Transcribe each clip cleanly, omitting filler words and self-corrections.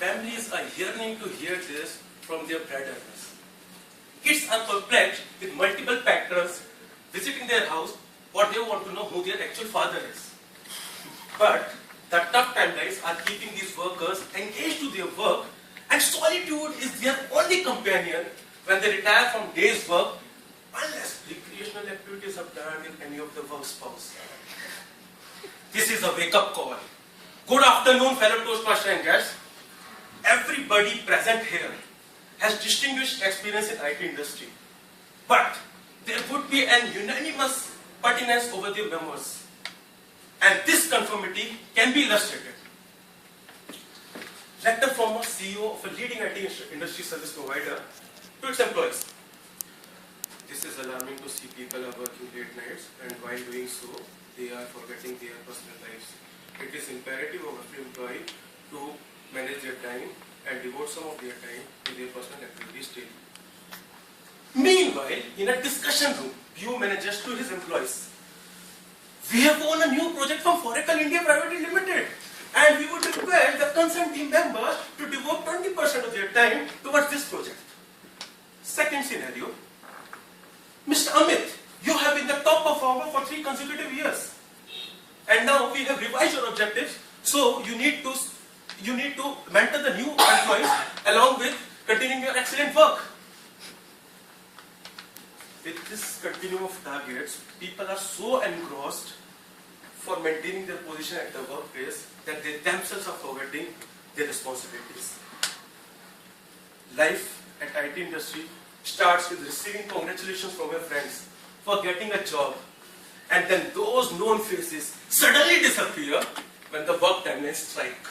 families are yearning to hear this from their bread earners. Kids are perplexed with multiple patrons visiting their house, what they want to know who their actual father is. But the tough timelines are keeping these workers engaged to their work, and solitude is their only companion when they retire from day's work, unless recreational activities are planned in any of the work spouse. This is a wake-up call. Good afternoon, fellow Toastmaster and guests. Everybody present here has distinguished experience in IT industry, but there would be an unanimous pertinence over their members, and this conformity can be illustrated. Letter from a CEO of a leading IT industry service provider to its employees. This is alarming to see people are working late nights, and while doing so, they are forgetting their personal lives. It is imperative of every employee to manage their time and devote some of their time to their personal activities daily. Meanwhile, in a discussion room, BU managers to his employees, we have won a new project from Foracle India Private Limited, and we would require the concerned team members to devote 20% of their time towards this project. Second scenario, Mr. Amit, you have been the top performer for 3 consecutive years, and now we have revised your objectives, so you need to mentor the new employees along with continuing your excellent work. With this continuum of targets, people are so engrossed for maintaining their position at the workplace that they themselves are forgetting their responsibilities. Life at IT industry starts with receiving congratulations from your friends for getting a job, and then those known faces suddenly disappear when the work timelines strike.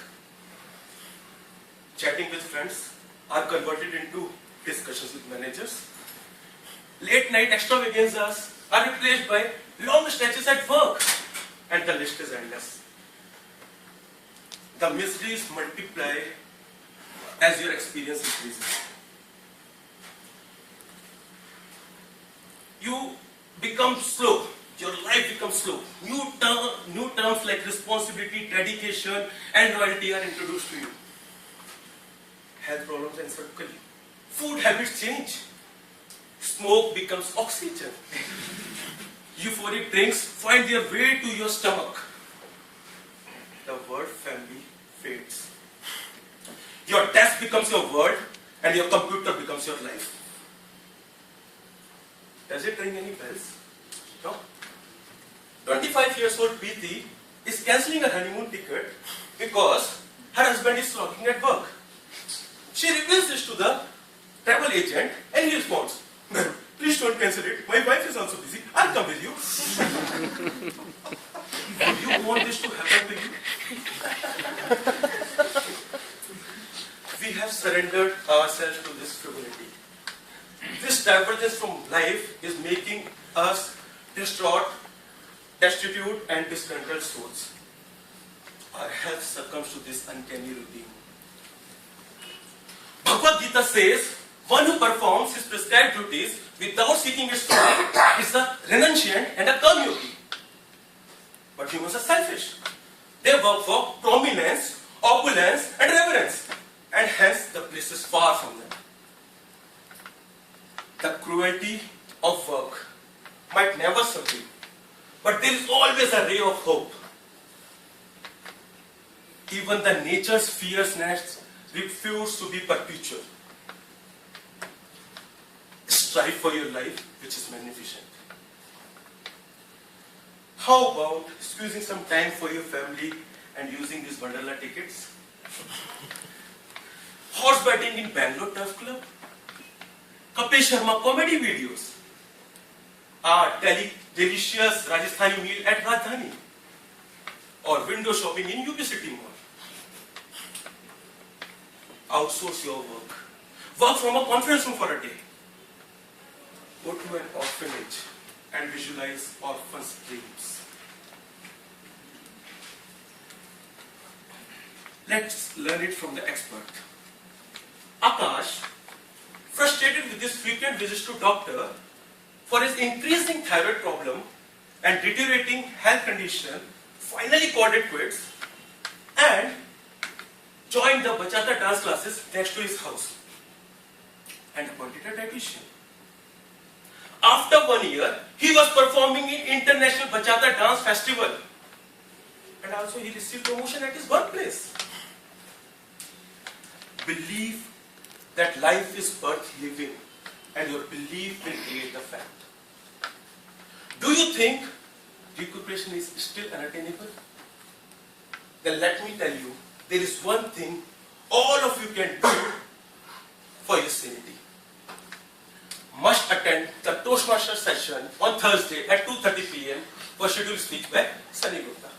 Chatting with friends are converted into discussions with managers. Late night extravaganzas are replaced by long stretches at work, and the list is endless. The miseries multiply as your experience increases. You become slow. Your life becomes slow. New terms like responsibility, dedication, and loyalty are introduced to you. Health problems encircle you. Food habits change. Smoke becomes oxygen. Euphoric drinks find their way to your stomach. The word family fades. Your desk becomes your world, and your computer becomes your life. Does it ring any bells? No? 25-year-old Preeti is cancelling her honeymoon ticket because her husband is slogging at work. She reveals this to the travel agent, and he responds, "Please don't cancel it. My wife is also busy. I'll come with you." Do you want this to happen to you? We have surrendered ourselves to this frivolity. This divergence from life is making us distraught, destitute, and disgruntled souls. Our health succumbs to this uncanny routine. Bhagavad Gita says, one who performs his prescribed duties without seeking its fruit is a renunciant and a karma-yogi. But humans are selfish. They work for prominence, opulence, and reverence, and hence the bliss is far from them. The cruelty of work might never subdue, but there is always a ray of hope. Even the nature's fierceness refuse to be perpetual. Strive for your life, which is magnificent. How about squeezing some time for your family and using these Wonderla tickets? Horse betting in Bangalore Turf Club? Kapil Sharma comedy videos? Delicious Rajasthani meal at Rajdhani? Or window shopping in UP City Mall? Outsource your work. Work from a conference room for a day. Go to an orphanage and visualize orphans' dreams. Let's learn it from the expert. Akash, frustrated with his frequent visits to doctor for his increasing thyroid problem and deteriorating health condition, finally called it quits and joined the bachata dance classes next to his house and appointed a dietitian. After 1 year, he was performing in International Bachata Dance Festival. And also he received promotion at his workplace. Believe that life is worth living, and your belief will create the fact. Do you think recuperation is still unattainable? Then let me tell you, there is one thing all of you can do for your sanity. Must attend the Toastmaster session on Thursday at 2:30 p.m. for scheduled speech by Sunny Gupta.